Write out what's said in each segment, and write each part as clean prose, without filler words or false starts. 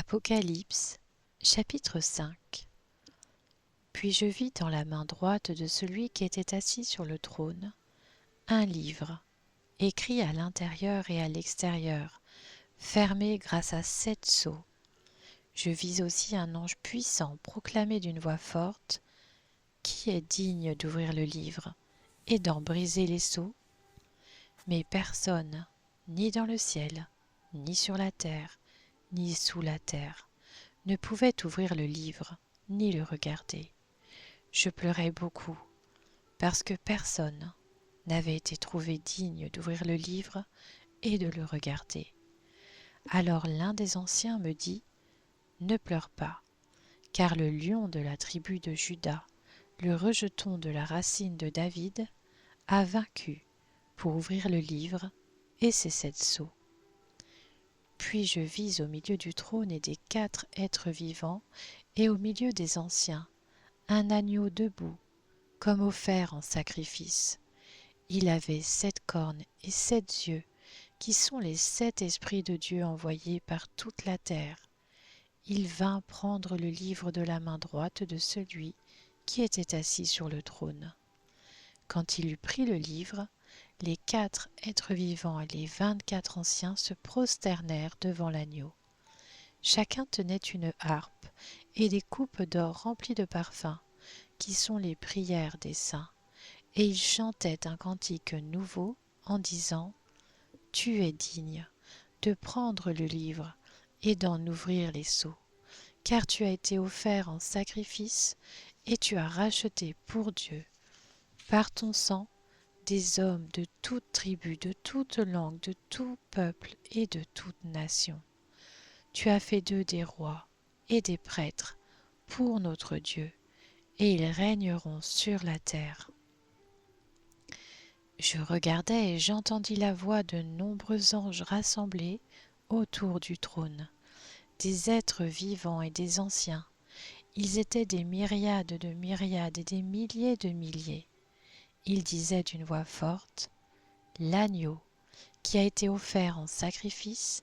Apocalypse, chapitre 5. Puis je vis dans la main droite de celui qui était assis sur le trône un livre, écrit à l'intérieur et à l'extérieur, fermé grâce à 7 sceaux. Je vis aussi un ange puissant proclamer d'une voix forte : Qui est digne d'ouvrir le livre et d'en briser les sceaux ? Mais personne, ni dans le ciel, ni sur la terre, ni sous la terre, ne pouvait ouvrir le livre, ni le regarder. Je pleurais beaucoup, parce que personne n'avait été trouvé digne d'ouvrir le livre et de le regarder. Alors l'un des anciens me dit : Ne pleure pas, car le lion de la tribu de Juda, le rejeton de la racine de David, a vaincu pour ouvrir le livre et ses 7 sceaux. Puis je vis au milieu du trône et des 4 êtres vivants, et au milieu des anciens, un agneau debout, comme offert en sacrifice. Il avait 7 cornes et 7 yeux, qui sont les 7 esprits de Dieu envoyés par toute la terre. Il vint prendre le livre de la main droite de celui qui était assis sur le trône. Quand il eut pris le livre, les 4 êtres vivants et les 24 anciens se prosternèrent devant l'agneau. Chacun tenait une harpe et des coupes d'or remplies de parfums, qui sont les prières des saints, et ils chantaient un cantique nouveau en disant : Tu es digne de prendre le livre et d'en ouvrir les sceaux, car tu as été offert en sacrifice et tu as racheté pour Dieu, par ton sang, des hommes de toute tribu, de toute langue, de tout peuple et de toute nation. Tu as fait d'eux des rois et des prêtres pour notre Dieu, et ils régneront sur la terre. Je regardai et j'entendis la voix de nombreux anges rassemblés autour du trône, des êtres vivants et des anciens. Ils étaient des myriades de myriades et des milliers de milliers. Ils disaient d'une voix forte : L'agneau, qui a été offert en sacrifice,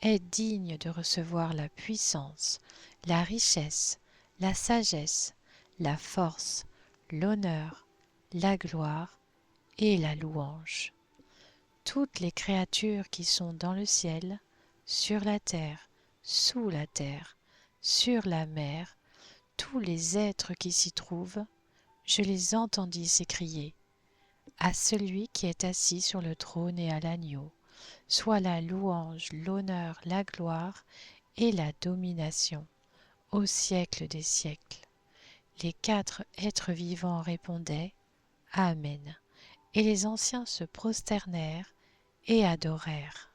est digne de recevoir la puissance, la richesse, la sagesse, la force, l'honneur, la gloire et la louange. Toutes les créatures qui sont dans le ciel, sur la terre, sous la terre, sur la mer, tous les êtres qui s'y trouvent, je les entendis s'écrier : À celui qui est assis sur le trône et à l'agneau, soit la louange, l'honneur, la gloire et la domination, au siècle des siècles. Les 4 êtres vivants répondaient : Amen. Et les anciens se prosternèrent et adorèrent.